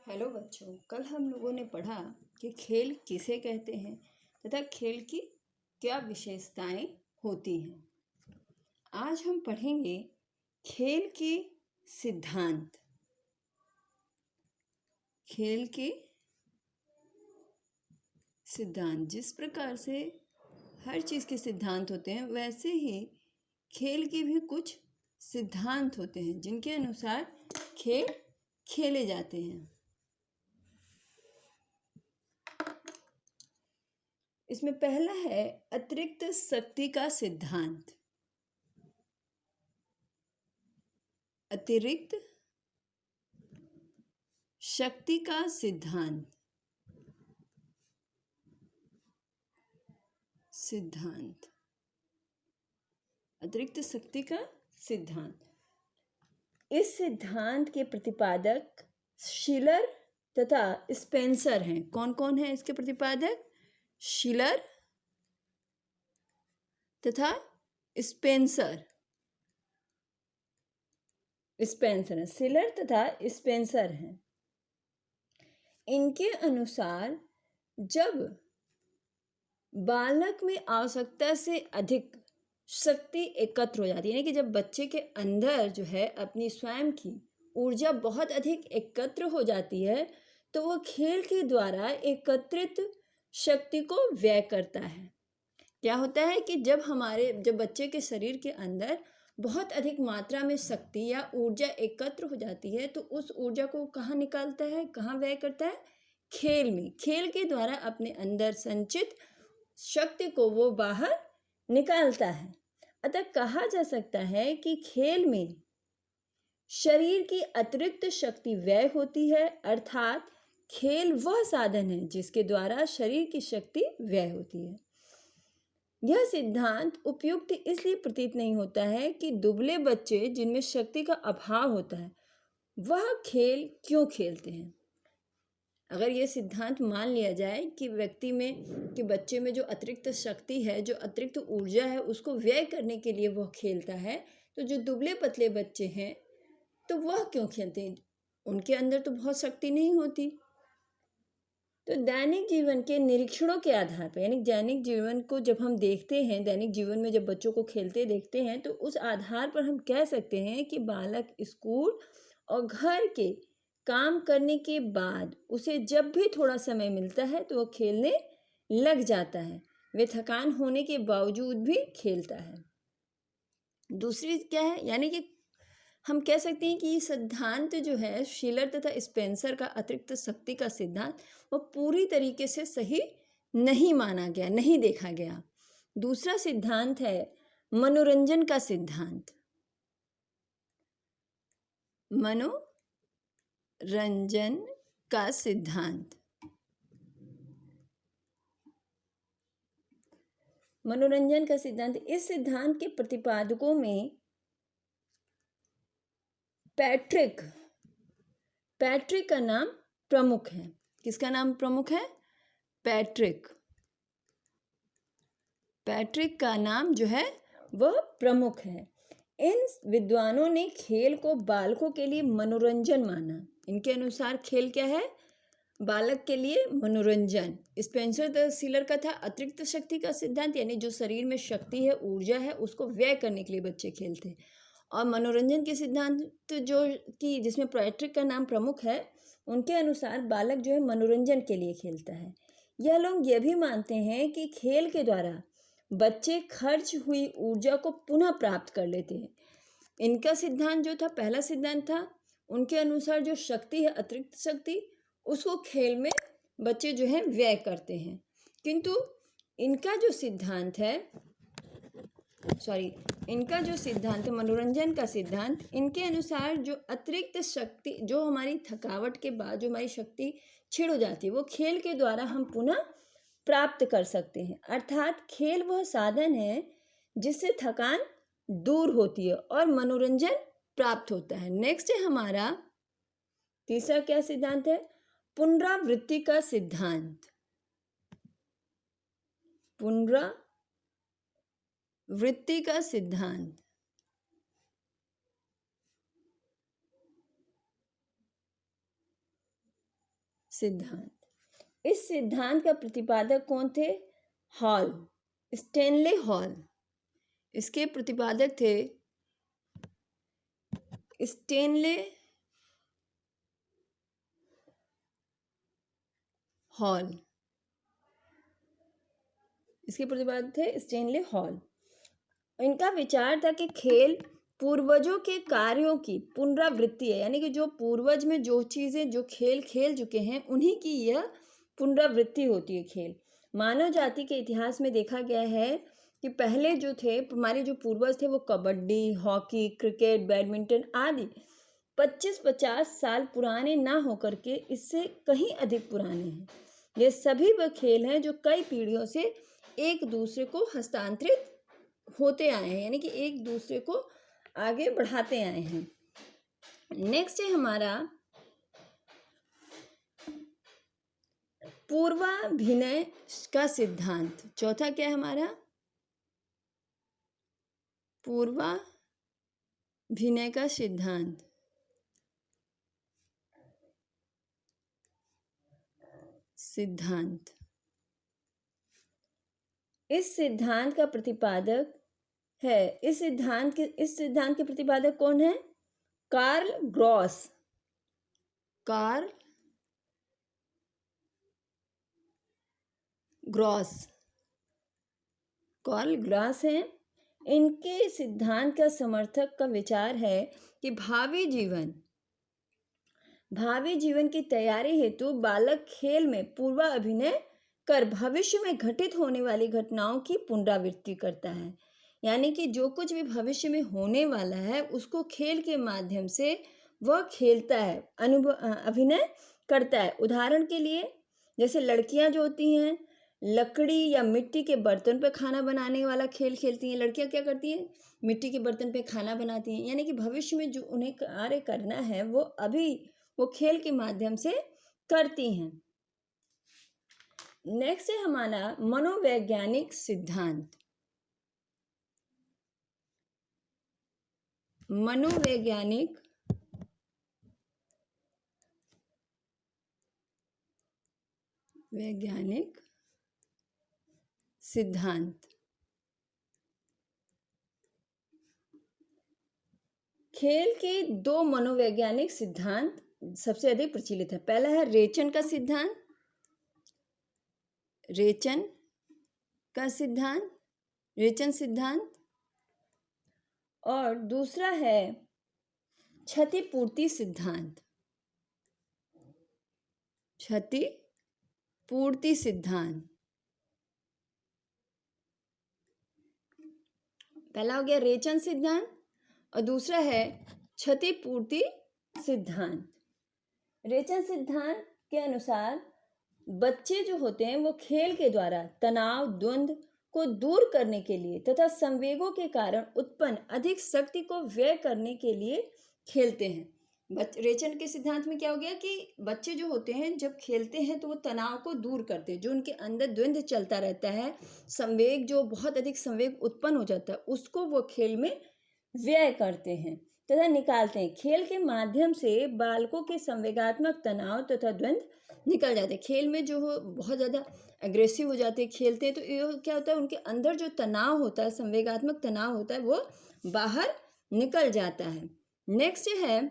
Hello बच्चों, कल हम लोगों ने पढ़ा कि खेल किसे कहते हैं तथा खेल की क्या विशेषताएं होती हैं। आज हम पढ़ेंगे खेल के सिद्धांत। खेल के सिद्धांत, जिस प्रकार से हर चीज़ के सिद्धांत होते हैं वैसे ही खेल के भी कुछ सिद्धांत होते हैं जिनके अनुसार खेल खेले जाते हैं। इसमें पहला है अतिरिक्त शक्ति का सिद्धांत। अतिरिक्त शक्ति का सिद्धांत। अतिरिक्त शक्ति का सिद्धांत। इस सिद्धांत के प्रतिपादक शिलर तथा स्पेंसर हैं। कौन कौन है इसके प्रतिपादक? शिलर तथा स्पेंसर। शिलर तथा स्पेंसर हैं। इनके अनुसार जब बालक में आवश्यकता से अधिक शक्ति एकत्र हो जाती है, यानी कि जब बच्चे के अंदर जो है अपनी स्वयं की ऊर्जा बहुत अधिक एकत्र हो जाती है तो वो खेल के द्वारा एकत्रित शक्ति को व्यय करता है। क्या होता है कि जब बच्चे के शरीर के अंदर बहुत अधिक मात्रा में शक्ति या ऊर्जा एकत्र हो जाती है तो उस ऊर्जा को कहाँ निकालता है, कहाँ व्यय करता है? खेल में। खेल के द्वारा अपने अंदर संचित शक्ति को वो बाहर निकालता है। अतः कहा जा सकता है कि खेल में शरीर की अतिरिक्त शक्ति व्यय होती है, अर्थात खेल वह साधन है जिसके द्वारा शरीर की शक्ति व्यय होती है। यह सिद्धांत उपयुक्त इसलिए प्रतीत नहीं होता है कि दुबले बच्चे जिनमें शक्ति का अभाव होता है वह खेल क्यों खेलते हैं। अगर ये सिद्धांत मान लिया जाए कि बच्चे में जो अतिरिक्त शक्ति है, जो अतिरिक्त ऊर्जा है, उसको व्यय करने के लिए वह खेलता है, तो जो दुबले पतले बच्चे हैं तो वह क्यों खेलते हैं? उनके अंदर तो बहुत शक्ति नहीं होती। तो दैनिक जीवन के निरीक्षणों के आधार पर, यानी दैनिक जीवन को जब हम देखते हैं, दैनिक जीवन में जब बच्चों को खेलते देखते हैं तो उस आधार पर हम कह सकते हैं कि बालक स्कूल और घर के काम करने के बाद उसे जब भी थोड़ा समय मिलता है तो वो खेलने लग जाता है। वे थकान होने के बावजूद भी खेलता है। दूसरी क्या है, यानी कि हम कह सकते हैं कि ये सिद्धांत जो है शिलर तथा स्पेंसर का अतिरिक्त शक्ति का सिद्धांत वो पूरी तरीके से सही नहीं माना गया, नहीं देखा गया। दूसरा सिद्धांत है मनोरंजन का सिद्धांत। मनोरंजन का सिद्धांत। मनोरंजन का सिद्धांत, इस सिद्धांत के प्रतिपादकों में पैट्रिक का नाम प्रमुख है। किसका नाम प्रमुख है? पैट्रिक का नाम जो है वह प्रमुख है। इन विद्वानों ने खेल को बालकों के लिए मनोरंजन माना। इनके अनुसार खेल क्या है? बालक के लिए मनोरंजन। स्पेंसर द शिलर का था अतिरिक्त शक्ति का सिद्धांत, यानी जो शरीर में शक्ति है, ऊर्जा है, उसको व्यय करने के लिए बच्चे खेलते। और मनोरंजन के सिद्धांत जिसमें पैट्रिक का नाम प्रमुख है, उनके अनुसार बालक जो है मनोरंजन के लिए खेलता है। यह लोग यह भी मानते हैं कि खेल के द्वारा बच्चे खर्च हुई ऊर्जा को पुनः प्राप्त कर लेते हैं। इनका सिद्धांत जो था, पहला सिद्धांत था, उनके अनुसार जो शक्ति है, अतिरिक्त शक्ति, उसको खेल में बच्चे जो है व्यय करते हैं। किंतु इनका जो सिद्धांत है मनोरंजन का सिद्धांत, इनके अनुसार जो अतिरिक्त शक्ति, जो हमारी थकावट के बाद जो हमारी शक्ति छिड़ हो जाती है, वो खेल के द्वारा हम पुनः प्राप्त कर सकते हैं। अर्थात खेल वह साधन है जिससे थकान दूर होती है और मनोरंजन प्राप्त होता है। नेक्स्ट है हमारा तीसरा क्या सिद्धांत है? पुनरावृत्ति का सिद्धांत। पुनरावृत्ति का सिद्धांत। सिद्धांत। इस सिद्धांत का प्रतिपादक कौन थे? Hall, Stanley hall. इसके प्रतिपादक थे स्टैनले हॉल। इसके प्रतिपादक थे स्टैनले हॉल। इनका विचार था कि खेल पूर्वजों के कार्यों की पुनरावृत्ति है, यानी कि जो पूर्वज में जो चीज़ें जो खेल खेल चुके हैं उन्हीं की यह पुनरावृत्ति होती है खेल। मानव जाति के इतिहास में देखा गया है कि पहले जो थे हमारे जो पूर्वज थे वो कबड्डी, हॉकी, क्रिकेट, बैडमिंटन आदि 25-50 साल पुराने ना होकर के इससे कहीं अधिक पुराने हैं। ये सभी वह खेल हैं जो कई पीढ़ियों से एक दूसरे को हस्तांतरित होते आए हैं, यानी कि एक दूसरे को आगे बढ़ाते आए हैं। नेक्स्ट है हमारा पूर्वाभिनय का सिद्धांत। चौथा क्या है हमारा? पूर्वाभिनय का सिद्धांत। इस सिद्धांत का प्रतिपादक है, इस सिद्धांत के प्रतिपादक कौन है? Karl gross. कार्ल ग्रॉस हैं। इनके सिद्धांत का समर्थक का विचार है कि भावी जीवन की तैयारी हेतु बालक खेल में पूर्वाभिनय कर भविष्य में घटित होने वाली घटनाओं की पुनरावृत्ति करता है, यानी कि जो कुछ भी भविष्य में होने वाला है उसको खेल के माध्यम से वह खेलता है, अभिनय करता है। उदाहरण के लिए जैसे लड़कियां जो होती हैं लकड़ी या मिट्टी के बर्तन पे खाना बनाने वाला खेल खेलती हैं। लड़कियां क्या करती हैं? मिट्टी के बर्तन पे खाना बनाती हैं, यानी कि भविष्य में जो उन्हें कार्य करना है वो अभी वो खेल के माध्यम से करती हैं। नेक्स्ट है हमारा मनोवैज्ञानिक सिद्धांत। मनोवैज्ञानिक सिद्धांत। खेल के दो मनोवैज्ञानिक सिद्धांत सबसे अधिक प्रचलित है। पहला है रेचन सिद्धांत और दूसरा है क्षतिपूर्ति सिद्धांत। पहला हो गया रेचन सिद्धांत और दूसरा है क्षतिपूर्ति सिद्धांत। रेचन सिद्धांत के अनुसार बच्चे जो होते हैं वो खेल के द्वारा तनाव, द्वंद्व को दूर करने के लिए तथा संवेगों के कारण उत्पन्न अधिक शक्ति को व्यय करने के लिए खेलते हैं। रेचन के सिद्धांत में क्या हो गया कि बच्चे जो होते हैं जब खेलते हैं तो वो तनाव को दूर करते हैं, जो उनके अंदर द्वंद्व चलता रहता है, संवेग जो बहुत अधिक संवेग उत्पन्न हो जाता है उसको वो खेल में व्यय करते हैं तथा निकालते हैं। खेल के माध्यम से बालकों के संवेगात्मक तनाव तथा द्वंद्व निकल जाते हैं। खेल में जो बहुत ज़्यादा एग्रेसिव हो जाते हैं, खेलते हैं तो ये क्या होता है, उनके अंदर जो तनाव होता है, संवेगात्मक तनाव होता है, वो बाहर निकल जाता है। नेक्स्ट है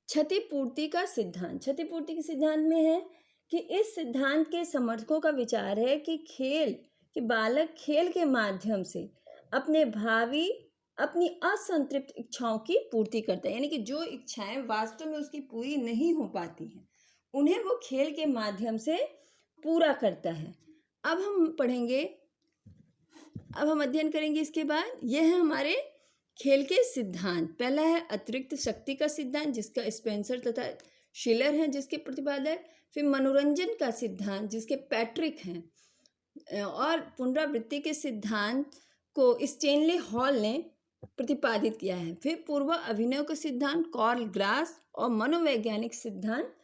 क्षतिपूर्ति का सिद्धांत। क्षतिपूर्ति के सिद्धांत में है कि इस सिद्धांत के समर्थकों का विचार है कि बालक खेल के माध्यम से अपनी असंतृप्त इच्छाओं की पूर्ति करता है, यानी कि जो इच्छाएं वास्तव में उसकी पूरी नहीं हो पाती हैं उन्हें वो खेल के माध्यम से पूरा करता है। अब हम अध्ययन करेंगे इसके बाद। यह है हमारे खेल के सिद्धांत। पहला है अतिरिक्त शक्ति का सिद्धांत जिसका स्पेंसर तथा शिलर हैं जिसके प्रतिपादक। फिर मनोरंजन का सिद्धांत जिसके पैट्रिक हैं और पुनरावृत्ति के सिद्धांत को स्टैनले हॉल ने प्रतिपादित किया है। फिर पूर्व अभिनय का सिद्धांत कार्ल ग्रास और मनोवैज्ञानिक सिद्धांत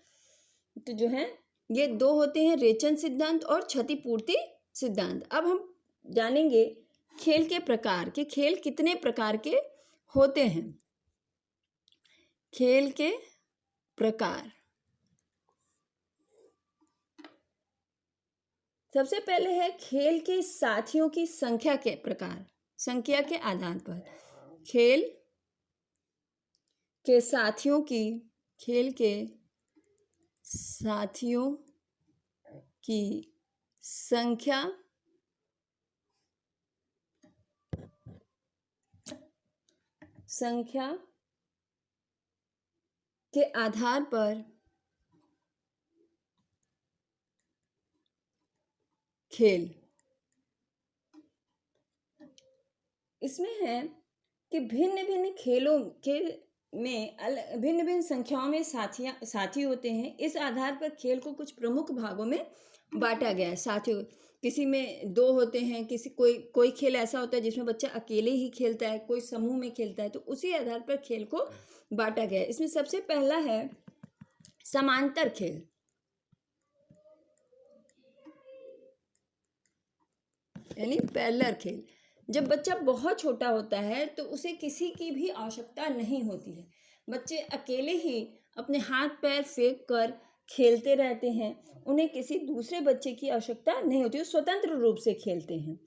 तो जो है ये दो होते हैं, रेचन सिद्धांत और क्षतिपूर्ति सिद्धांत। अब हम जानेंगे खेल के प्रकार के खेल कितने प्रकार के होते हैं। खेल के प्रकार सबसे पहले है खेल के साथियों की संख्या के प्रकार। संख्या के आधार पर खेल के साथियों की खेल के साथियों की संख्या के आधार पर खेल। इसमें है कि भिन्न भिन्न खेलों के में भिन्न भिन्न संख्याओं में साथी होते हैं। इस आधार पर खेल को कुछ प्रमुख भागों में बांटा गया है। साथियों, किसी में 2 होते हैं, किसी कोई खेल ऐसा होता है जिसमें बच्चा अकेले ही खेलता है, कोई समूह में खेलता है, तो उसी आधार पर खेल को बांटा गया है। इसमें सबसे पहला है समांतर खेल। यानी पैरेलल खेल। जब बच्चा बहुत छोटा होता है तो उसे किसी की भी आवश्यकता नहीं होती है। बच्चे अकेले ही अपने हाथ पैर फेंक कर खेलते रहते हैं। उन्हें किसी दूसरे बच्चे की आवश्यकता नहीं होती, वो स्वतंत्र रूप से खेलते हैं।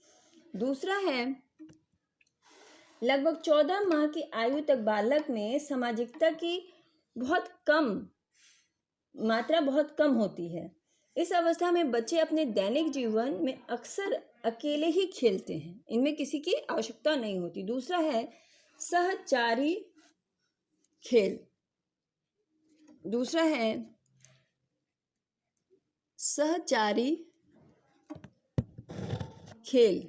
दूसरा है लगभग 14 माह की आयु तक बालक में सामाजिकता की मात्रा बहुत कम होती है। इस अवस्था में बच्चे अपने दैनिक जीवन में अक्सर अकेले ही खेलते हैं, इनमें किसी की आवश्यकता नहीं होती। दूसरा है सहचारी खेल। दूसरा है सहचारी खेल।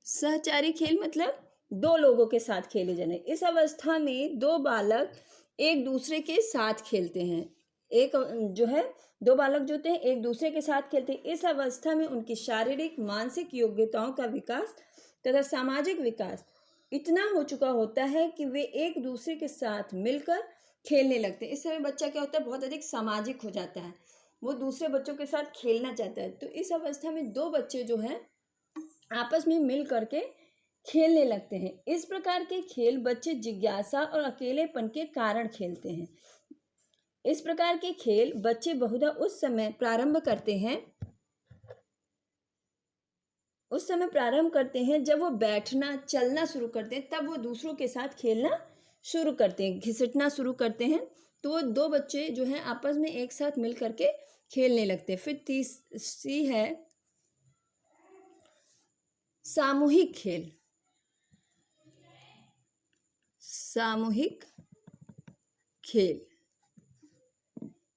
सहचारी खेल मतलब 2 लोगों के साथ खेले जाने। इस अवस्था में 2 बालक एक दूसरे के साथ खेलते हैं। जो है 2 बालक जो होते हैं एक दूसरे के साथ खेलते हैं। इस अवस्था में उनकी शारीरिक मानसिक योग्यताओं का विकास तथा सामाजिक विकास इतना हो चुका होता है कि वे एक दूसरे के साथ मिलकर खेलने लगते हैं। इस समय बच्चा क्या होता है, बहुत अधिक सामाजिक हो जाता है, वो दूसरे बच्चों के साथ खेलना चाहता है। तो इस अवस्था में 2 बच्चे जो हैं आपस में मिल करके खेलने लगते हैं। इस प्रकार के खेल बच्चे जिज्ञासा और अकेलेपन के कारण खेलते हैं। इस प्रकार के खेल बच्चे बहुधा उस समय प्रारंभ करते हैं जब वो बैठना चलना शुरू करते हैं, तब वो दूसरों के साथ खेलना शुरू करते हैं, घिसटना शुरू करते हैं। तो वो 2 बच्चे जो हैं आपस में एक साथ मिल करके खेलने लगते हैं। फिर तीसरी है सामूहिक खेल। सामूहिक खेल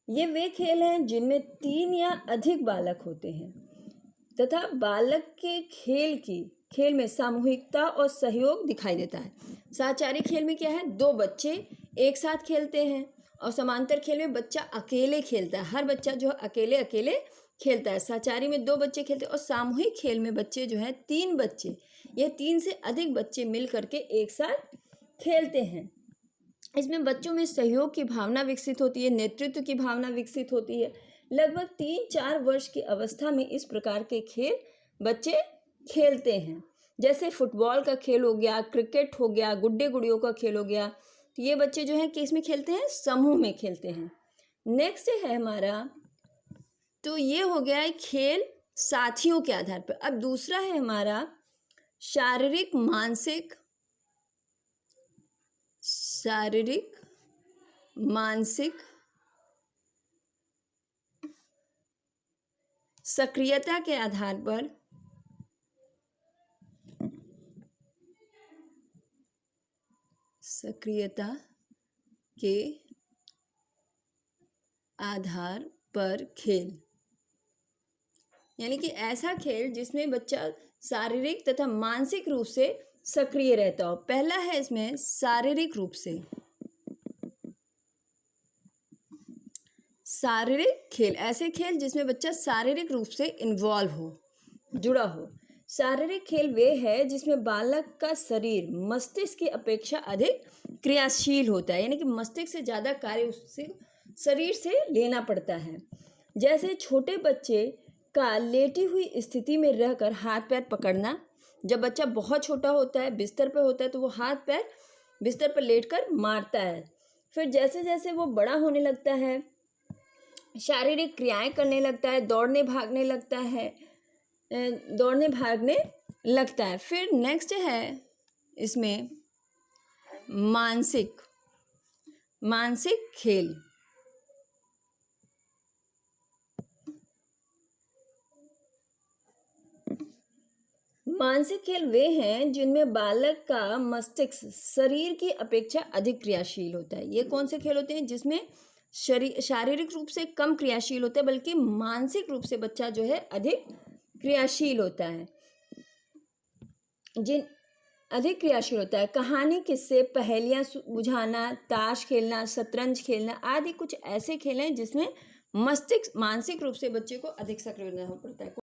ये वे खेल हैं जिनमें 3 या अधिक बालक होते हैं तथा बालक के खेल में सामूहिकता और सहयोग दिखाई देता है। सहचारी खेल में क्या है, 2 बच्चे एक साथ खेलते हैं और समांतर खेल में बच्चा अकेले खेलता है। हर बच्चा जो अकेले अकेले खेलता है। सहचारी में 2 बच्चे खेलते हैं और सामूहिक खेल में बच्चे जो हैं 3 बच्चे या 3 से अधिक बच्चे मिल करके एक साथ खेलते हैं। इसमें बच्चों में सहयोग की भावना विकसित होती है, नेतृत्व की भावना विकसित होती है। लगभग 3-4 वर्ष की अवस्था में इस प्रकार के खेल बच्चे खेलते हैं। जैसे फुटबॉल का खेल हो गया, क्रिकेट हो गया, गुड्डे गुड़ियों का खेल हो गया। तो ये बच्चे जो हैं किस में खेलते हैं, समूह में खेलते हैं। नेक्स्ट है हमारा, तो ये हो गया है खेल साथियों के आधार पर। अब दूसरा है हमारा शारीरिक मानसिक सक्रियता के आधार पर खेल। यानी कि ऐसा खेल जिसमें बच्चा शारीरिक तथा मानसिक रूप से सक्रिय रहता हो। पहला है इसमें शारीरिक खेल। ऐसे खेल जिसमें बच्चा शारीरिक रूप से इन्वॉल्व हो, जुड़ा हो। शारीरिक खेल वे है जिसमें बालक का शरीर मस्तिष्क की अपेक्षा अधिक क्रियाशील होता है। यानी कि मस्तिष्क से ज़्यादा कार्य उससे शरीर से लेना पड़ता है। जैसे छोटे बच्चे का लेटी हुई स्थिति में रहकर हाथ पैर पकड़ना। जब बच्चा बहुत छोटा होता है, बिस्तर पर होता है, तो वो हाथ पैर बिस्तर पर लेटकर मारता है। फिर जैसे जैसे वो बड़ा होने लगता है शारीरिक क्रियाएं करने लगता है, दौड़ने भागने लगता है, दौड़ने भागने लगता है। फिर नेक्स्ट है इसमें मानसिक मानसिक खेल। मानसिक खेल वे हैं जिनमें बालक का मस्तिष्क शरीर की अपेक्षा अधिक क्रियाशील होता है। ये कौन से खेल होते हैं जिसमें शारीरिक रूप से कम क्रियाशील होता है, बल्कि मानसिक रूप से बच्चा जो है अधिक क्रियाशील होता है। जिन अधिक क्रियाशील होता है, कहानी, किस्से, पहेलियां बुझाना, ताश खेलना, शतरंज खेलना आदि कुछ ऐसे खेल हैं जिसमें मस्तिष्क मानसिक रूप से बच्चे को अधिक सक्रिय होना पड़ता है।